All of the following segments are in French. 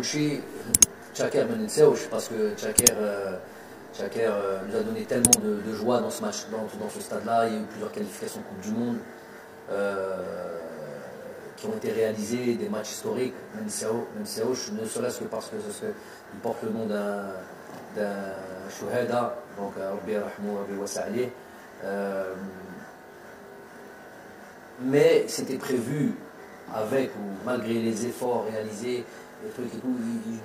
شيء Tchaker ما ننساوش parce que Tchaker nous a donné tellement de joie dans ce match, dans ce stade-là. Il y a eu plusieurs qualifications Coupe du Monde qui ont été réalisées, des matchs historiques. ما ننساوش, ne serait-ce que parce qu'il porte le nom d'un chouhada, donc Rabbi yarhamou, Rabbi wasa alayh. Mais c'était prévu avec ou malgré les efforts réalisés, les trucs et tout,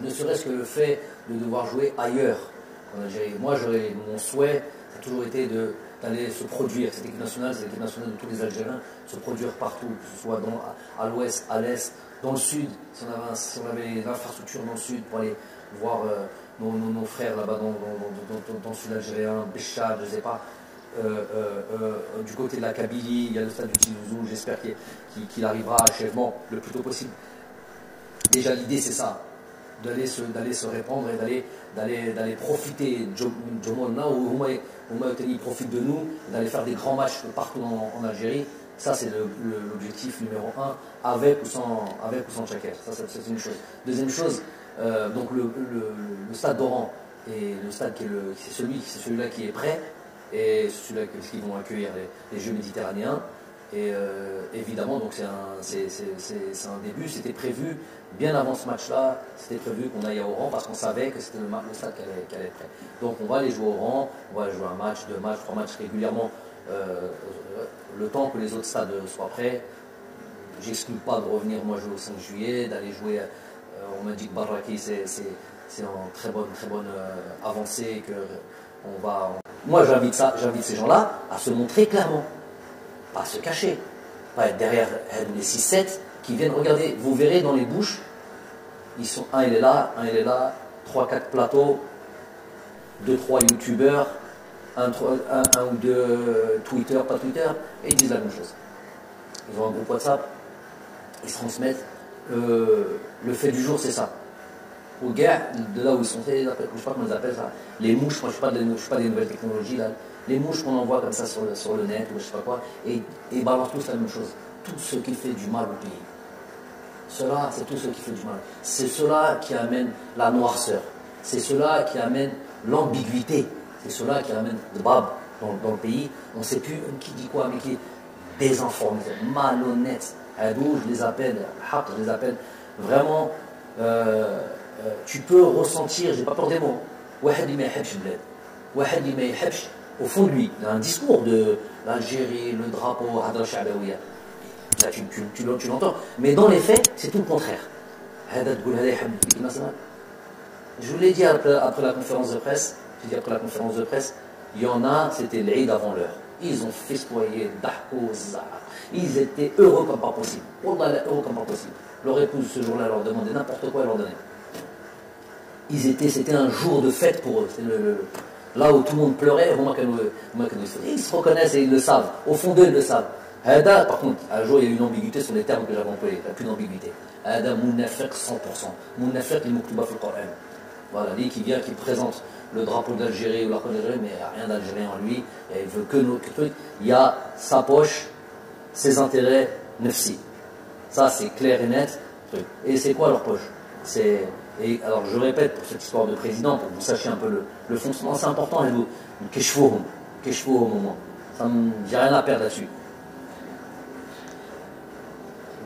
ne serait-ce que le fait de devoir jouer ailleurs en Algérie. Moi, mon souhait, ça a toujours été d'aller se produire. Cette équipe nationale, c'est l'équipe nationale de tous les Algériens, se produire partout, que ce soit à l'ouest, à l'est, dans le sud. Si on avait l'infrastructure dans le sud pour aller voir nos frères là-bas dans le sud algérien, Béchar, je ne sais pas. Du côté de la Kabylie, il y a le stade du Tilouzou, j'espère qu'il arrivera à achèvement le plus tôt possible. Déjà l'idée c'est ça, d'aller se répandre et d'aller profiter de Mona où il profite de nous, d'aller faire des grands matchs partout en Algérie. Ça c'est l'objectif numéro 1, avec ou sans Tchaker. Ça c'est une chose. Deuxième chose, donc le stade d'Oran et le stade c'est celui-là qui est prêt. Et celui-là qui vont accueillir les Jeux méditerranéens. Et évidemment, donc c'est un début. C'était prévu bien avant ce match-là. C'était prévu qu'on aille à Oran parce qu'on savait que c'était le stade qui allait être prêt. Donc on va aller jouer à Oran. On va jouer un match, 2 matchs, 3 matchs régulièrement. Le temps que les autres stades soient prêts. J'exclus pas de revenir moi jouer au 5 juillet, d'aller jouer. On m'a dit que Barraki c'est en très bonne avancée que on va. Moi, j'invite ces gens-là à se montrer clairement, pas à se cacher, pas être derrière les 6-7 qui viennent regarder. Vous verrez dans les bouches, un il est là, 3-4 plateaux, 2-3 youtubeurs, un ou 2 Twitter, pas Twitter, et ils disent la même chose. Ils ont un groupe WhatsApp, ils se transmettent. Le fait du jour, c'est ça. Aux gars, de là où ils sont, je ne sais pas comment ils appellent ça, les mouches, moi je ne suis pas des nouvelles technologies, là, les mouches qu'on envoie comme ça sur le net ou je ne sais pas quoi, et balancent tous la même chose. Tout ce qui fait du mal au pays. Cela, c'est tout ce qui fait du mal. C'est cela qui amène la noirceur. C'est cela qui amène l'ambiguïté. C'est cela qui amène le bab dans le pays. On ne sait plus qui dit quoi, mais qui est désinformé, malhonnête. Je les appelle, vraiment. Tu peux ressentir, j'ai pas peur des mots, au fond de lui, il a un discours de l'Algérie, le drapeau, ça tu l'entends, mais dans les faits, c'est tout le contraire. Je vous l'ai dit après la conférence de presse, il y en a, c'était l'Eid avant l'heure. Ils ont festoyé, ils étaient heureux comme pas possible. Heureux comme pas possible. Leur épouse ce jour-là leur demandait n'importe quoi, elle leur donnait. C'était un jour de fête pour eux. Là où tout le monde pleurait, ils se reconnaissent et ils le savent. Au fond d'eux, ils le savent. Par contre, un jour, il y a eu une ambiguïté sur les termes que j'avais employés. Il n'y a plus d'ambiguïté. Munafiq 100%. Munafiq, il muktuba fil Coran. Voilà, lui qui vient, qui présente le drapeau d'Algérie ou l'arc d'Algérie, mais il n'y a rien d'Algérien en lui. Et il veut que truc. Il y a sa poche, ses intérêts, nefsi. Ça, c'est clair et net. Et c'est quoi leur poche? Et alors, je répète pour cette histoire de président, pour que vous sachiez un peu le fonctionnement, c'est important. Qu'est-ce au moment. J'ai rien à perdre là-dessus.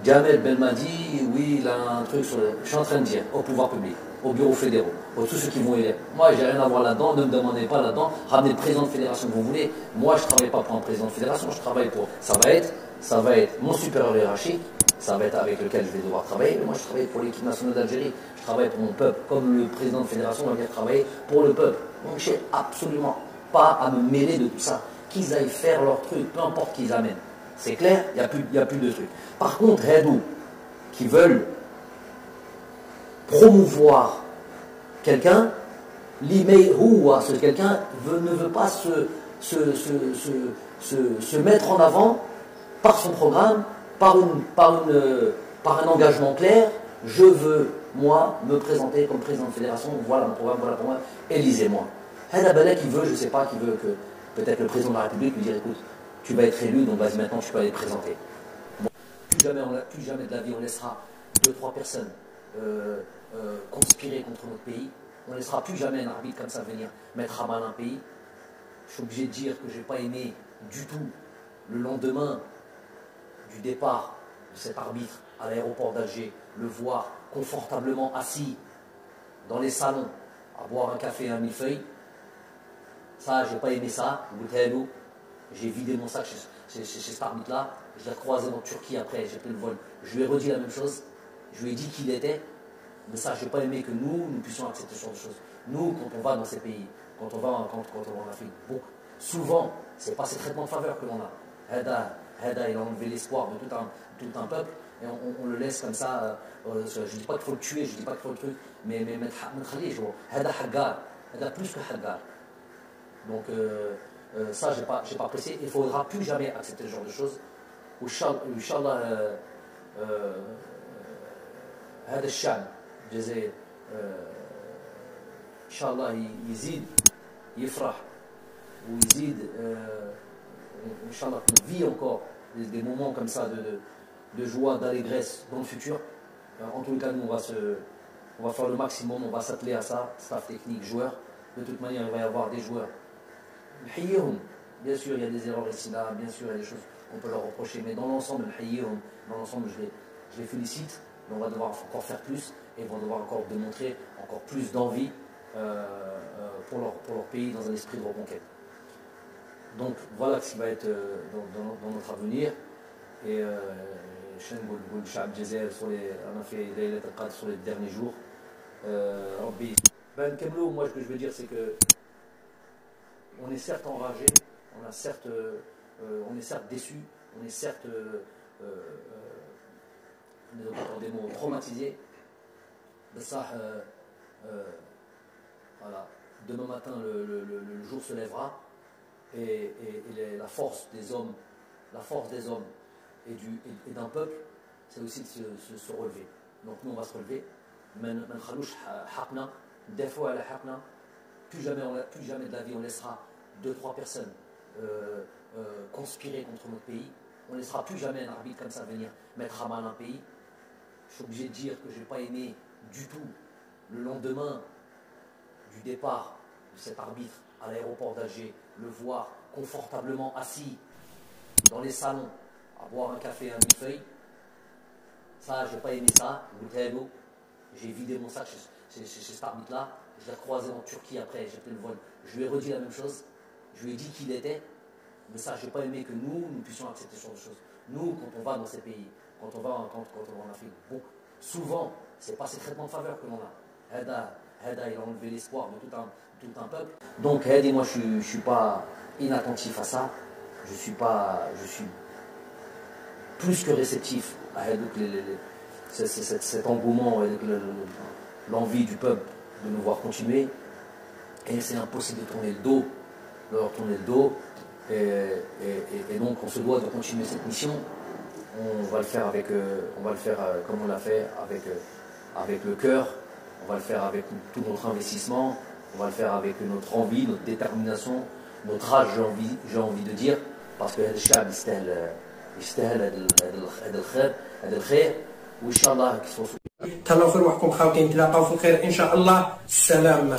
Jamel Belmadi, oui, il a un truc sur je suis en train de dire, au pouvoir public, aux bureaux fédéraux, aux tous ceux qui vont élire. Moi, j'ai rien à voir là-dedans, ne me demandez pas là-dedans, ramenez le président de fédération que vous voulez. Moi, je ne travaille pas pour un président de fédération, je travaille pour. Ça va être mon supérieur hiérarchique, ça va être avec lequel je vais devoir travailler, mais moi je travaille pour l'équipe nationale d'Algérie, je travaille pour mon peuple, comme le président de fédération va venir travailler pour le peuple. Donc je n'ai absolument pas à me mêler de tout ça. Qu'ils aillent faire leur truc, peu importe qu'ils amènent. C'est clair, il n'y a plus de trucs. Par contre, Redou, qui veulent promouvoir quelqu'un, l'imeihoua, ce quelqu'un ne veut pas se mettre en avant par son programme, par un engagement clair. Je veux, moi, me présenter comme président de fédération, voilà mon programme, voilà pour moi, élisez-moi. Hadabala qui veut, je ne sais pas, qui veut que peut-être le président de la République lui dise, écoute, tu vas être élu, donc vas-y maintenant tu peux aller te présenter. Bon, plus jamais de la vie on laissera 2-3 personnes conspirer contre notre pays. On ne laissera plus jamais un arbitre comme ça venir mettre à mal un pays. Je suis obligé de dire que je n'ai pas aimé du tout le lendemain du départ de cet arbitre à l'aéroport d'Alger, le voir confortablement assis dans les salons à boire un café et un millefeuille. Ça, j'ai pas aimé ça. J'ai vidé mon sac chez cet arbitre-là. Je l'ai croisé en Turquie après, j'ai pris le vol. Je lui ai redit la même chose. Je lui ai dit qui il était. Mais ça, j'ai pas aimé que nous puissions accepter ce genre de choses. Nous, quand on va dans ces pays, quand on va en Afrique, bon, souvent, c'est pas ces traitements de faveur que l'on a. Heda, il a enlevé l'espoir de tout un peuple et on le laisse comme ça. Je ne dis pas qu'il faut le tuer, je ne dis pas qu'il faut le truc, mais Heda Haggar, Heda plus que Haggar. Donc ça, j'ai pas apprécié. Il ne faudra plus jamais accepter ce genre de choses. Inch'Allah, هذا الشعب الجزائر إن شاء الله يزيد يفرح ويزيد إن شاء الله qu'on vit encore des moments comme ça de joie, d'allégresse dans le futur. En tout cas, nous, on va faire le maximum, on va s'atteler à ça, staff technique, joueurs. De toute manière, il va y avoir des joueurs. Bien sûr, il y a des erreurs ici, là, bien sûr, il y a des choses qu'on peut leur reprocher, mais dans l'ensemble, je les félicite. Mais on va devoir encore faire plus et ils vont devoir encore démontrer encore plus d'envie pour leur pays dans un esprit de reconquête. Donc voilà ce qui va être dans notre avenir. Et on a fait Laylat al-Qadr sur les derniers jours. Ben Kemlo, moi ce que je veux dire c'est que on est certes enragé, on est certes déçu, on est certes des mots traumatisés. Ça, voilà. Demain matin, le jour se lèvera et la force des hommes et d'un peuple, c'est aussi de se relever. Donc nous, on va se relever. Plus jamais de la vie, on laissera 2-3 personnes conspirer contre notre pays. On ne laissera plus jamais un arbitre comme ça venir mettre à mal un pays. Je suis obligé de dire que je n'ai pas aimé du tout le lendemain du départ de cet arbitre à l'aéroport d'Alger, le voir confortablement assis dans les salons à boire un café et un millefeuille. Ça, j'ai pas aimé ça. J'ai vidé mon sac chez cet arbitre-là. Je l'ai croisé en Turquie après, j'ai pris le vol. Je lui ai redit la même chose. Je lui ai dit qui il était. Mais ça, j'ai pas aimé que nous puissions accepter ce genre de choses. Nous, quand on va dans ces pays, quand on va en Afrique, bon, souvent, c'est pas ces traitements de faveur que l'on a. Heda, il a enlevé l'espoir de tout un peuple. Donc, Hedi, moi, je suis pas inattentif à ça. Je suis plus que réceptif à cet engouement, l'envie du peuple de nous voir continuer. Et c'est impossible de leur tourner le dos. Et donc, on se doit de continuer cette mission. On va le faire comme on l'a fait avec le cœur. On va le faire avec tout notre investissement. On va le faire avec notre envie, notre détermination, notre rage, j'ai envie de dire, parce que le Shab يستاهل هذا الخير وان شاء الله تهلاو في روحكم خاوتين، نتلاقاو في الخير ان شاء الله. السلام.